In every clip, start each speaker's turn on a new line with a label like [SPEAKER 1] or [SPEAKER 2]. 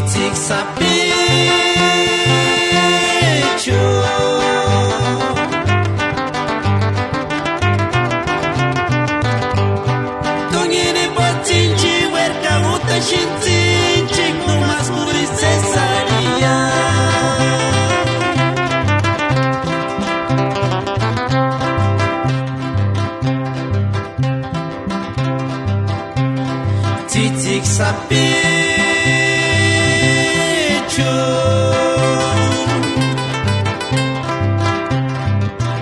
[SPEAKER 1] Titik sa pecho Tongini botinji werka uta shintinji Numas kuri cesaria Titik sa pecho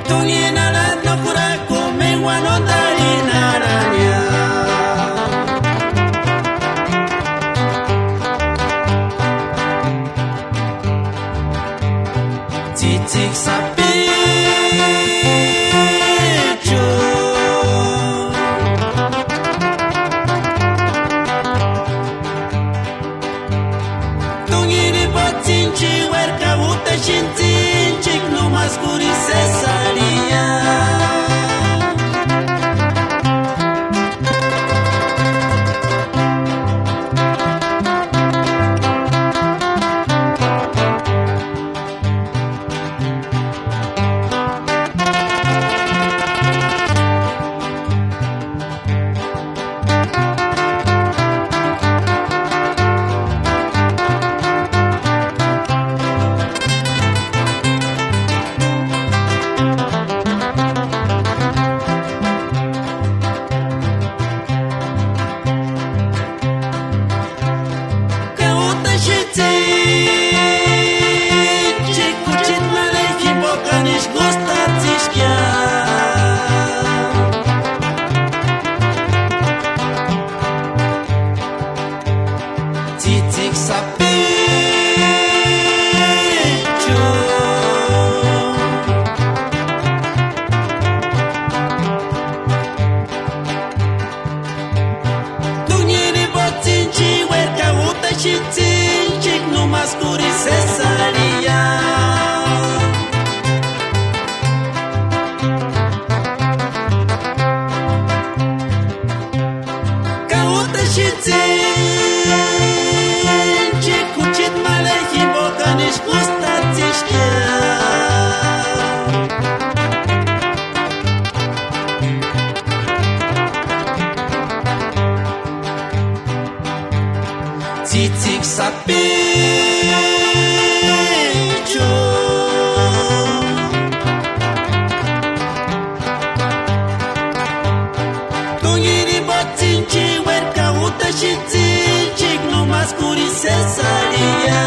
[SPEAKER 1] Tongina la nakura kome wano dari naranya Titik sa pecho Tongini botinji werka uta shintinji Numas kuri cesaria Titik sa pecho Tongini botinji werka uta shintinji Numas kuri cesaria Kauta shintinji Kuchit malehi boganish gustatishka Titik sa pecho Tongini botinji werka uta shintinji Numas kuri cesaria